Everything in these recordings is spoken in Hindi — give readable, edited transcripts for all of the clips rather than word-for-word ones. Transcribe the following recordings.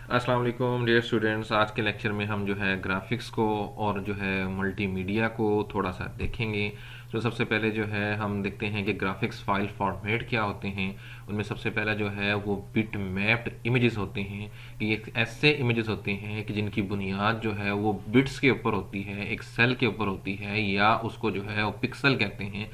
अस्सलाम वालेकुम डियर स्टूडेंट्स। आज के लेक्चर में हम जो है ग्राफिक्स को और जो है मल्टीमीडिया को थोड़ा सा देखेंगे। तो सबसे पहले जो है हम देखते हैं कि ग्राफिक्स फाइल फॉर्मेट क्या होते हैं। उनमें सबसे पहला जो है वो बिट मैप्ड इमेजेस होते हैं कि ये ऐसे इमेजेस होते हैं कि जिनकी बुनियाद जो है वो बिट्स के ऊपर होती है, एक सेल के ऊपर होती है, या उसको जो है वो पिक्सल कहते हैं।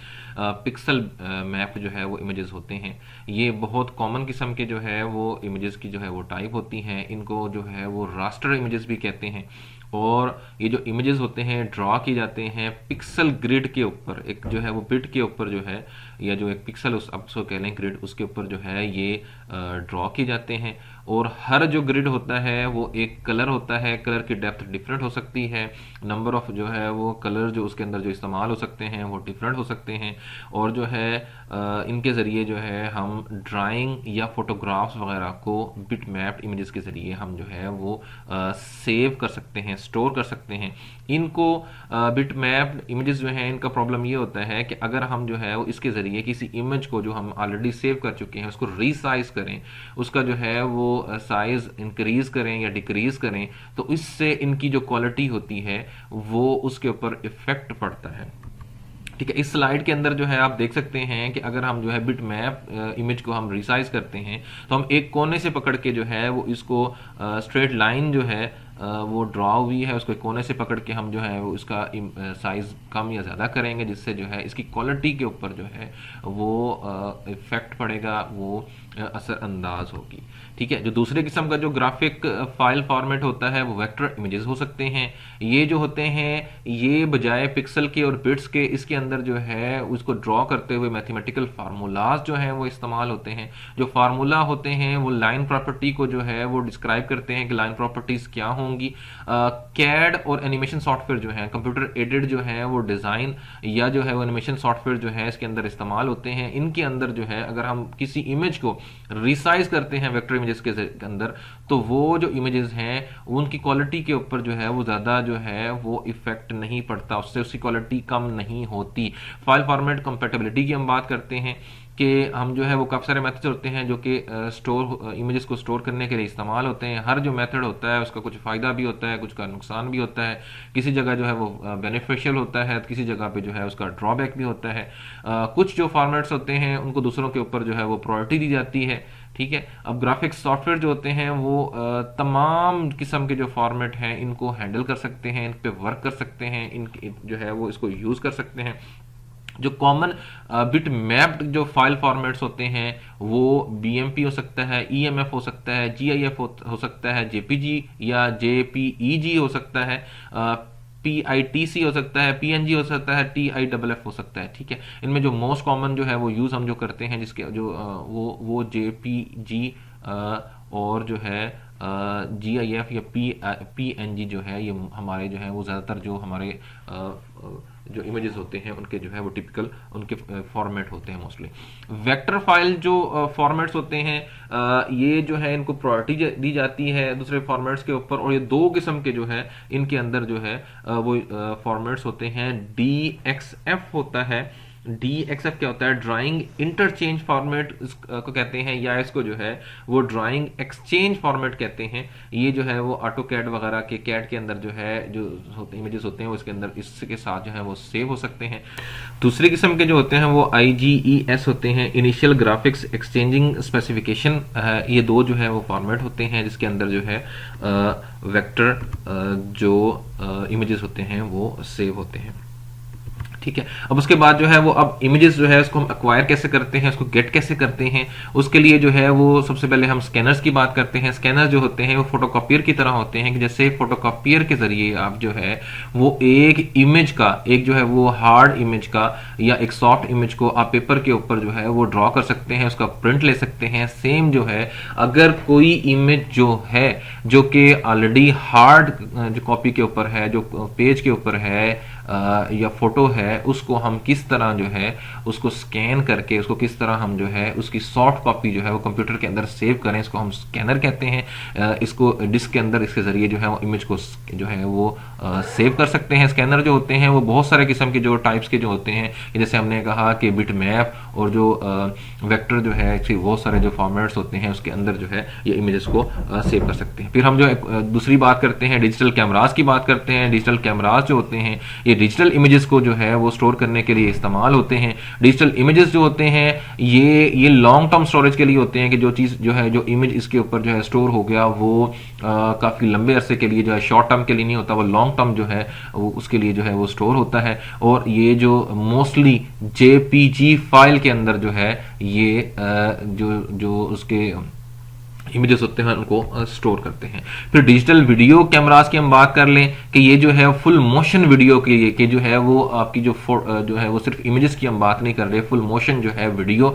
पिक्सल मैप जो है वो इमेजेस होते हैं। ये बहुत कॉमन किस्म के जो है वो इमेजेस की जो है वो टाइप होती हैं। इनको जो है वो रास्टर इमेजेस भी कहते हैं। और ये जो इमेजेस होते हैं ड्रॉ किए जाते हैं पिक्सल ग्रिड के ऊपर, एक जो है वो बिट के ऊपर जो है, या जो एक पिक्सल उस अब सो कह लें ग्रिड, उसके ऊपर जो है ये ड्रॉ किए जाते हैं। और हर जो ग्रिड होता है वो एक कलर होता है, कलर की डेप्थ डिफरेंट हो सकती है, नंबर ऑफ जो है वो कलर जो उसके अंदर जो इस्तेमाल हो सकते हैं वो डिफरेंट हो सकते हैं। और जो है इनके ज़रिए जो है हम ड्राइंग या फोटोग्राफ्स वगैरह को बिट मैप्ड इमेजेस के ज़रिए हम जो है वो सेव कर सकते हैं, स्टोर कर सकते हैं इनको। बिट मैप्ड इमेजेस जो हैं इनका प्रॉब्लम ये होता है कि अगर हम जो है वो इसके ज़रिए किसी इमेज को जो हम ऑलरेडी सेव कर चुके हैं उसको रीसाइज करें, उसका जो है वो साइज इंक्रीज करें या डिक्रीज करें, तो इससे इनकी जो क्वालिटी होती है वो उसके ऊपर इफेक्ट पड़ता है। ठीक है, इस स्लाइड के अंदर जो है आप देख सकते हैं कि अगर हम जो है बिट मैप इमेज को हम रिसाइज करते हैं तो हम एक कोने से पकड़ के जो है वो इसको स्ट्रेट लाइन जो है वो ड्रॉ हुई है उसको एक कोने से पकड़ के हम जो है वो इसका साइज कम या ज़्यादा करेंगे, जिससे जो है इसकी क्वालिटी के ऊपर जो है वो इफेक्ट पड़ेगा, वो असरअंदाज होगी। ठीक है, जो दूसरे किस्म का जो ग्राफिक फाइल फॉर्मेट होता है वो वेक्टर इमेजेस हो सकते हैं। ये जो होते हैं ये बजाय पिक्सल के और बिट्स के इसके अंदर जो है उसको ड्रॉ करते हुए मैथमेटिकल फार्मूलाज जो हैं वो इस्तेमाल होते हैं। जो फार्मूला होते हैं वो लाइन प्रॉपर्टी को जो है वो डिस्क्राइब करते हैं कि लाइन प्रॉपर्टीज क्या होंगी। कैड और एनिमेशन सॉफ्टवेयर जो है, कंप्यूटर एडेड जो है वो डिज़ाइन या जो है वो एनिमेशन सॉफ्टवेयर जो है इसके अंदर इस्तेमाल होते हैं। इनके अंदर जो है अगर हम किसी इमेज को रिसाइज करते हैं वेक्टर इमेजेस के अंदर, तो वो जो इमेजेस हैं उनकी क्वालिटी के ऊपर जो है वो ज़्यादा जो है वो इफेक्ट नहीं पड़ता, उससे उसकी क्वालिटी कम नहीं होती। फाइल फॉर्मेट कंपेटेबिलिटी की हम बात करते हैं कि हम जो है वो काफ़ी सारे मेथड्स होते हैं जो कि स्टोर इमेजेस को स्टोर करने के लिए इस्तेमाल होते हैं। हर जो मेथड होता है उसका कुछ फ़ायदा भी होता है, कुछ का नुकसान भी होता है। किसी जगह जो है वो बेनिफिशियल होता है, किसी जगह पे जो है उसका ड्रॉबैक भी होता है। कुछ जो फॉर्मेट्स होते हैं उनको दूसरों के ऊपर जो है वो प्रायोरिटी दी जाती है। ठीक है, अब ग्राफिक्स सॉफ्टवेयर जो होते हैं वो तमाम किस्म के जो फॉर्मेट हैं इनको हैंडल कर सकते हैं, इन पे वर्क कर सकते हैं, इन जो है वो इसको यूज़ कर सकते हैं। जो कॉमन बिट मैप्ड जो फाइल फॉर्मेट्स होते हैं वो बीएमपी हो सकता है, ईएमएफ हो सकता है, जीआईएफ हो सकता है, जेपीजी या जेपीईजी हो सकता है, पीआईटीसी हो सकता है, पीएनजी हो सकता है, टीआईडब्ल्यूएफ हो सकता है। ठीक है, इनमें जो मोस्ट कॉमन जो है वो यूज़ हम जो करते हैं जिसके जो वो जेपीजी और जो है जीआईएफ या पीएनजी जो है ये हमारे जो है वो ज़्यादातर जो हमारे जो इमेजेस होते हैं उनके जो है वो टिपिकल उनके फॉर्मेट होते हैं मोस्टली। वेक्टर फाइल जो फॉर्मेट्स होते हैं ये जो है इनको प्रायोरिटी दी जाती है दूसरे फॉर्मेट्स के ऊपर। और ये दो किस्म के जो है इनके अंदर जो है वो फॉर्मेट्स होते हैं। DXF होता है। DXF क्या होता है? ड्राइंग इंटरचेंज फॉर्मेट को कहते हैं, या इसको जो है वो ड्राइंग एक्सचेंज फॉर्मेट कहते हैं। ये जो है वो ऑटो कैड वगैरह के कैड के अंदर जो है जो इमेजेस होते हैं वो इसके अंदर इसके साथ जो है वो सेव हो सकते हैं। दूसरे किस्म के जो होते हैं वो IGES होते हैं, इनिशियल ग्राफिक्स एक्सचेंजिंग स्पेसिफिकेशन। ये दो जो है वो फॉर्मेट होते हैं जिसके अंदर जो है वेक्टर जो इमेजेस होते हैं वो सेव होते हैं। ठीक है, अब उसके बाद जो है वो अब इमेजेस जो है उसको हम एक्वायर कैसे करते हैं, उसको गेट कैसे करते हैं, उसके लिए जो है वो सबसे पहले हम स्कैनर्स की बात करते हैं। स्कैनर जो होते हैं वो फोटोकॉपियर की तरह होते हैं कि जैसे फोटोकॉपियर के जरिए आप जो है वो एक इमेज का, एक जो है वो हार्ड इमेज का या एक सॉफ्ट इमेज को आप पेपर के ऊपर जो है वो ड्रॉ कर सकते हैं, उसका प्रिंट ले सकते हैं। सेम जो है अगर कोई इमेज जो है जो कि ऑलरेडी हार्ड जो कॉपी के ऊपर है, जो पेज के ऊपर है, या फोटो है उसको हम किस तरह जो है उसको स्कैन करके उसको किस तरह हम जो है उसकी सॉफ्ट कॉपी जो है वो कंप्यूटर के अंदर सेव करें, इसको हम स्कैनर कहते हैं। इसको डिस्क के अंदर इसके जरिए जो है वो इमेज को जो है वो सेव कर सकते हैं। स्कैनर जो होते हैं वो बहुत सारे किस्म के जो टाइप्स के जो होते हैं, जैसे हमने कहा कि बिट मैप और जो वेक्टर जो है, बहुत सारे जो फॉर्मेट्स होते हैं उसके अंदर जो है ये इमेजेस को सेव कर सकते हैं। फिर हम जो दूसरी बात करते हैं डिजिटल कैमरास की बात करते हैं। डिजिटल कैमरास जो होते हैं ये डिजिटल इमेजेस को जो है वो स्टोर करने के लिए इस्तेमाल होते हैं। डिजिटल इमेजेस जो होते हैं ये लॉन्ग टर्म स्टोरेज के लिए होते हैं, कि जो चीज जो है जो इमेज इसके ऊपर जो है स्टोर हो गया वो काफी लंबे अरसे के लिए जो है शॉर्ट टर्म के लिए नहीं होता, वो लॉन्ग टर्म जो है वो उसके लिए जो है वो स्टोर होता है। और ये जो मोस्टली जेपीजी फाइल के अंदर जो है ये जो जो उसके इमेजेस होते हैं उनको स्टोर करते हैं। फिर डिजिटल वीडियो कैमरास की हम बात कर लें कि ये जो है फुल मोशन वीडियो के लिए कि जो है वो आपकी जो है वो सिर्फ इमेजेस की हम बात नहीं कर रहे, फुल मोशन जो है वीडियो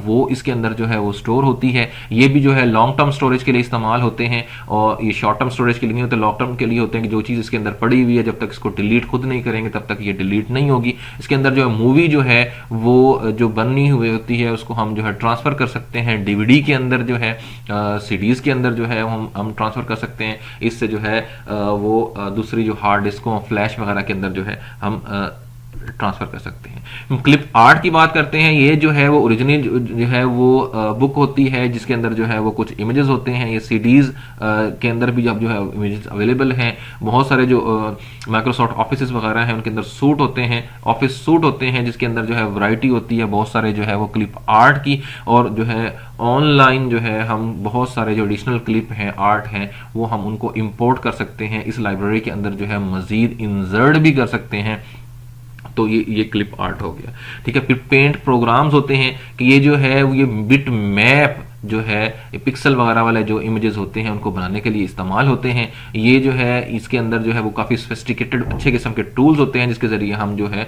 वो इसके अंदर जो है वो स्टोर होती है। ये भी जो है लॉन्ग टर्म स्टोरेज के लिए इस्तेमाल होते हैं, और ये शॉर्ट टर्म स्टोरेज के लिए नहीं होते, लॉन्ग टर्म के लिए होते हैं कि जो चीज़ इसके अंदर पड़ी हुई है जब तक इसको डिलीट खुद नहीं करेंगे तब तक ये डिलीट नहीं होगी। इसके अंदर जो है मूवी जो है वो जो बनी हुई होती है उसको हम जो है ट्रांसफर कर सकते हैं डीवीडी के अंदर, जो है सीडीज के अंदर जो है हम ट्रांसफर कर सकते हैं। इससे जो है वो दूसरी जो हार्ड डिस्कों फ्लैश वगैरह के अंदर जो है हम ट्रांसफर कर सकते हैं। हम क्लिप आर्ट की बात करते हैं। ये जो है वो ओरिजिनल जो है वो बुक होती है जिसके अंदर जो है वो कुछ इमेजेस होते हैं। ये सीडीज के अंदर भी जब जो है इमेजेस अवेलेबल हैं। बहुत सारे जो माइक्रोसॉफ्ट ऑफिस वगैरह हैं उनके अंदर सूट होते हैं, ऑफिस सूट होते हैं जिसके अंदर जो है वैरायटी होती है बहुत सारे जो है वो क्लिप आर्ट की। और जो है ऑनलाइन जो है हम बहुत सारे जो एडिशनल क्लिप हैं आर्ट हैं वो हम उनको इंपोर्ट कर सकते हैं, इस लाइब्रेरी के अंदर जो है मजीद इंसर्ट भी कर सकते हैं। तो ये क्लिप आर्ट हो गया, ठीक है। फिर पेंट प्रोग्राम्स होते हैं कि ये जो है ये बिट मैप जो है पिक्सल वगैरह वाले जो इमेजेस होते हैं उनको बनाने के लिए इस्तेमाल होते हैं। ये जो है इसके अंदर जो है वो काफ़ी सोफिस्टिकेटेड अच्छे किस्म के टूल्स होते हैं जिसके ज़रिए हम जो है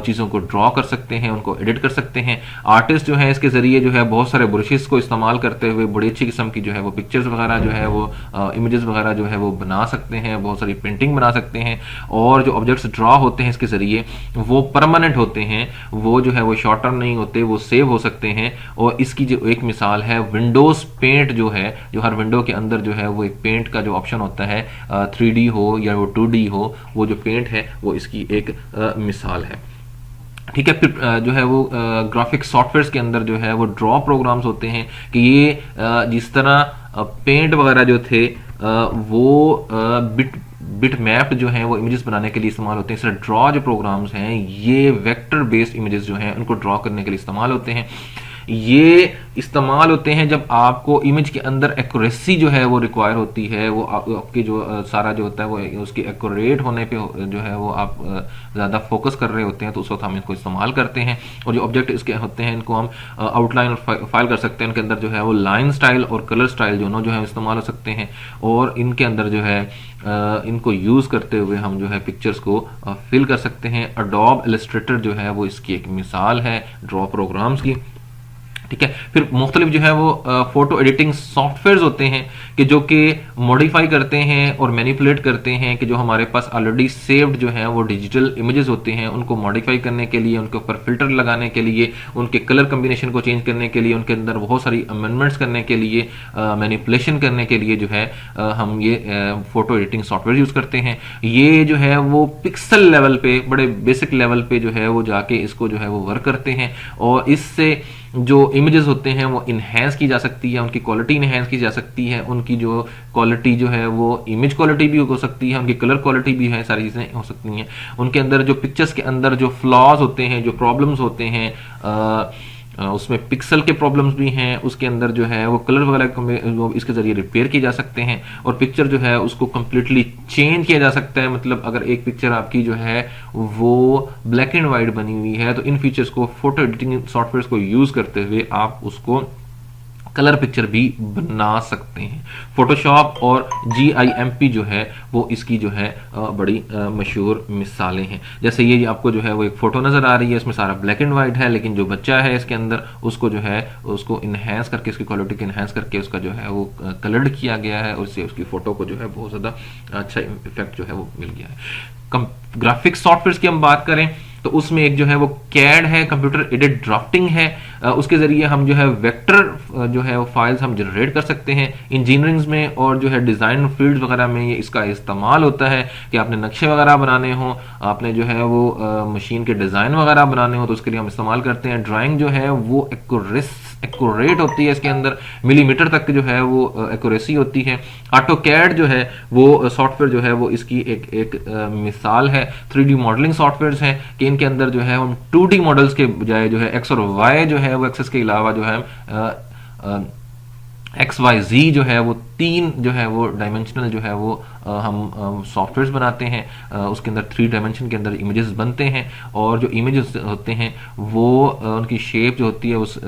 चीज़ों को ड्रॉ कर सकते हैं, उनको एडिट कर सकते हैं। आर्टिस्ट जो है इसके ज़रिए जो है बहुत सारे ब्रशेस को इस्तेमाल करते हुए बड़ी अच्छी किस्म की जो है वो पिक्चर्स वगैरह जो है वो इमेजेस वगैरह जो है वो बना सकते हैं, बहुत सारी पेंटिंग बना सकते हैं। और जो ऑब्जेक्ट्स ड्रॉ होते हैं इसके ज़रिए वो परमानेंट होते हैं, वो जो है वो शॉर्ट टर्म नहीं होते, वो सेव हो सकते हैं। और इसकी जो एक मिसाल है विंडोज पेंट जो है, जो हर विंडो के अंदर जो है वो एक पेंट का जो ऑप्शन होता है 3D हो या वो 2D हो, वो जो पेंट है वो इसकी एक मिसाल है, ठीक है। फिर जो है वो ग्राफिक सॉफ्टवेयर के अंदर जो है वो ड्रॉ प्रोग्राम्स होते हैं कि ये जिस तरह पेंट वगैरह जो थे वो बिट मैप जो है वो इमेजेस बनाने के लिए इस्तेमाल होते हैं। इस तरह ड्रॉ जो प्रोग्राम्स हैं ये वेक्टर बेस्ड इमेजेस जो हैं उनको ड्रॉ करने के लिए इस्तेमाल होते हैं। ये इस्तेमाल होते हैं जब आपको इमेज के अंदर एक्यूरेसी जो है वो रिक्वायर होती है, वो आपकी जो सारा जो होता है वो उसकी एक्यूरेट होने पे जो है वो आप ज़्यादा फोकस कर रहे होते हैं, तो उस वक्त हम इसको इस्तेमाल करते हैं। और जो ऑब्जेक्ट इसके होते हैं इनको हम आउटलाइन और फाइल कर सकते हैं। इनके अंदर जो है वो लाइन स्टाइल और कलर स्टाइल दोनों जो है इस्तेमाल हो सकते हैं। और इनके अंदर जो है इनको यूज़ करते हुए हम जो है पिक्चर्स को फिल कर सकते हैं। अडोब इलस्ट्रेटर जो है वो इसकी एक मिसाल है ड्रॉ प्रोग्राम्स की, ठीक है। फिर मुख्तलिफ जो है वो फोटो एडिटिंग सॉफ्टवेयर होते हैं कि जो कि मॉडिफाई करते हैं और मैनिपुलेट करते हैं कि जो हमारे पास ऑलरेडी सेव्ड जो है वो डिजिटल इमेजेस होते हैं उनको मॉडिफाई करने के लिए, उनके ऊपर फिल्टर लगाने के लिए, उनके कलर कम्बिनेशन को चेंज करने के लिए, उनके अंदर बहुत सारी अमेंडमेंट्स करने के लिए, मैनिपुलेशन करने के लिए जो है हम ये फोटो एडिटिंग सॉफ्टवेयर यूज करते हैं। ये जो है वो पिक्सल लेवल पे, बड़े बेसिक लेवल पे जो है वो जाके इसको जो है वो वर्क करते हैं। और इससे जो इमेजेस होते हैं वो इन्हेंस की जा सकती है, उनकी क्वालिटी इन्हेंस की जा सकती है, उनकी जो क्वालिटी जो है वो इमेज क्वालिटी भी हो सकती है, उनकी कलर क्वालिटी भी है, सारी चीज़ें हो सकती हैं। उनके अंदर जो पिक्चर्स के अंदर जो फ्लॉज होते हैं, जो प्रॉब्लम्स होते हैं, उसमें पिक्सल के प्रॉब्लम्स भी हैं, उसके अंदर जो है वो कलर वगैरह इसके जरिए रिपेयर किए जा सकते हैं। और पिक्चर जो है उसको कंप्लीटली चेंज किया जा सकता है। मतलब अगर एक पिक्चर आपकी जो है वो ब्लैक एंड वाइट बनी हुई है तो इन फीचर्स को फोटो एडिटिंग सॉफ्टवेयर को यूज करते हुए आप उसको कलर पिक्चर भी बना सकते हैं। फोटोशॉप और GIMP जो है वो इसकी जो है बड़ी मशहूर मिसालें हैं। जैसे ये आपको जो है वो एक फोटो नजर आ रही है, इसमें सारा ब्लैक एंड वाइट है, लेकिन जो बच्चा है इसके अंदर उसको जो है उसको इन्हेंस करके, इसकी क्वालिटी को इन्हेंस करके उसका जो है वो कलर्ड किया गया है, उससे उसकी फोटो को जो है बहुत ज़्यादा अच्छा इफेक्ट जो है वो मिल गया है। ग्राफिक्स सॉफ्टवेयर की हम बात करें तो उसमें एक जो है वो कैड है, कंप्यूटर एडेड ड्राफ्टिंग है। उसके जरिए हम जो है वेक्टर जो है वो फाइल्स हम जनरेट कर सकते हैं। इंजीनियरिंग में और जो है डिज़ाइन फील्ड वगैरह में ये इसका इस्तेमाल होता है कि आपने नक्शे वगैरह बनाने हो, आपने जो है वो मशीन के डिज़ाइन वगैरह बनाने हो तो उसके लिए हम इस्तेमाल करते हैं। ड्राइंग जो है वो एक्यूरेट होती है, इसके अंदर मिलीमीटर तक जो है वो एक्यूरेसी होती है। ऑटोकैड जो है वो सॉफ्टवेयर जो है वो इसकी एक मिसाल है। 3D मॉडलिंग सॉफ्टवेयर हैं कि इनके अंदर जो है हम 2D मॉडल्स के बजाय जो है एक्स और वाई जो है वो एक्सेस के अलावा जो है XYZ जो है वो 3 जो है वो डायमेंशनल जो है वो हम सॉफ्टवेयर्स बनाते हैं। उसके अंदर 3 डायमेंशन के अंदर इमेजेस बनते हैं और जो इमेजेस होते हैं वो उनकी शेप जो होती है उस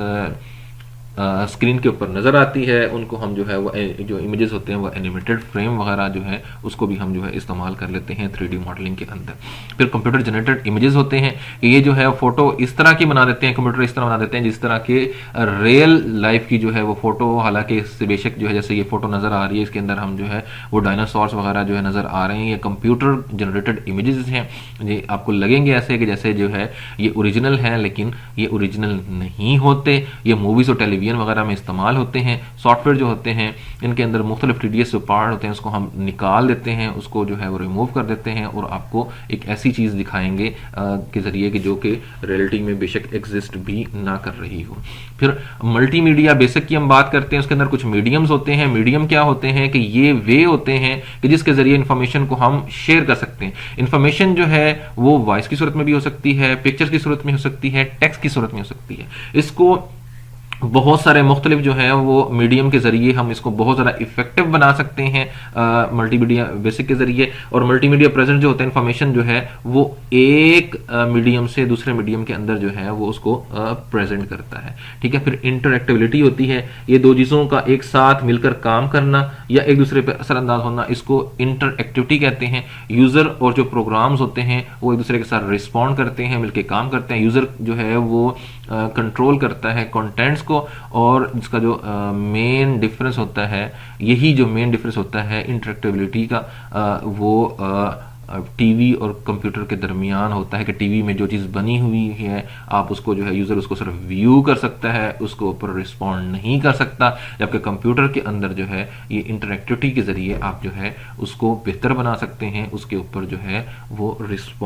स्क्रीन के ऊपर नजर आती है। उनको हम जो है वो जो इमेजेस होते हैं वो एनिमेटेड फ्रेम वगैरह जो है उसको भी हम जो है इस्तेमाल कर लेते हैं 3D मॉडलिंग के अंदर। फिर कंप्यूटर जनरेटेड इमेजेस होते हैं, ये जो है फोटो इस तरह की बना देते हैं, कंप्यूटर इस तरह बना देते हैं जिस तरह के रियल लाइफ की जो है वो फोटो, हालांकि इससे बेशक जो है जैसे ये फोटो नजर आ रही है इसके अंदर हम जो है वो डायनासोर्स वगैरह जो है नजर आ रहे हैं, ये कंप्यूटर जनरेटेड इमेजेस हैं। ये आपको लगेंगे ऐसे कि जैसे जो है ये ओरिजिनल है, लेकिन ये ओरिजिनल नहीं होते। ये मूवीज और टेलीविजन वगैरह में इस्तेमाल होते हैं। सॉफ्टवेयर जो होते हैं इनके अंदर मुख्तलिफ टीडीएस जो पार्ट होते हैं उसको हम निकाल देते हैं, उसको जो है वो रिमूव कर देते हैं और आपको एक ऐसी चीज दिखाएंगे के जरिए कि जो कि रियलिटी में बेशक एग्जिस्ट भी ना कर रही हो। फिर मल्टीमीडिया बेसिक की हम बात करते हैं, उसके अंदर कुछ मीडियम्स होते हैं। मीडियम क्या होते हैं कि ये वे होते हैं कि जिसके जरिए इंफॉर्मेशन को हम शेयर कर सकते हैं। इंफॉर्मेशन जो है वो वॉइस की सूरत में भी हो सकती है, पिक्चर्स की सूरत में हो सकती है, टेक्स्ट की सूरत में हो सकती है। इसको बहुत सारे मुख्तलिफ जो है वो मीडियम के जरिए हम इसको बहुत ज़्यादा इफेक्टिव बना सकते हैं मल्टीमीडिया बेसिक के जरिए। और मल्टीमीडिया प्रेजेंट जो होता है इंफॉर्मेशन जो है वो एक मीडियम से दूसरे मीडियम के अंदर जो है वो उसको प्रेजेंट करता है। ठीक है। फिर इंटरएक्टिविटी होती है, ये दो चीज़ों का एक साथ मिलकर काम करना या एक दूसरे पर असरअंदाज होना, इसको इंटरएक्टिविटी कहते हैं। यूज़र और जो प्रोग्राम्स होते हैं वो एक दूसरे के साथ रिस्पॉन्ड करते हैं, मिलकर काम करते हैं। यूज़र जो है वो कंट्रोल करता है कंटेंट्स को, और इसका जो मेन डिफरेंस होता है, यही जो मेन डिफरेंस होता है इंटरेक्टिविटी का, वो टीवी और कंप्यूटर के दरमियान होता है कि टीवी में जो चीज़ बनी हुई है आप उसको जो है यूज़र उसको सिर्फ व्यू कर सकता है, उसको ऊपर रिस्पॉन्ड नहीं कर सकता। जबकि कंप्यूटर के अंदर जो है ये इंटरेक्टिविटी के जरिए आप जो है उसको बेहतर बना सकते हैं, उसके ऊपर जो है वो रिस्पॉन्ड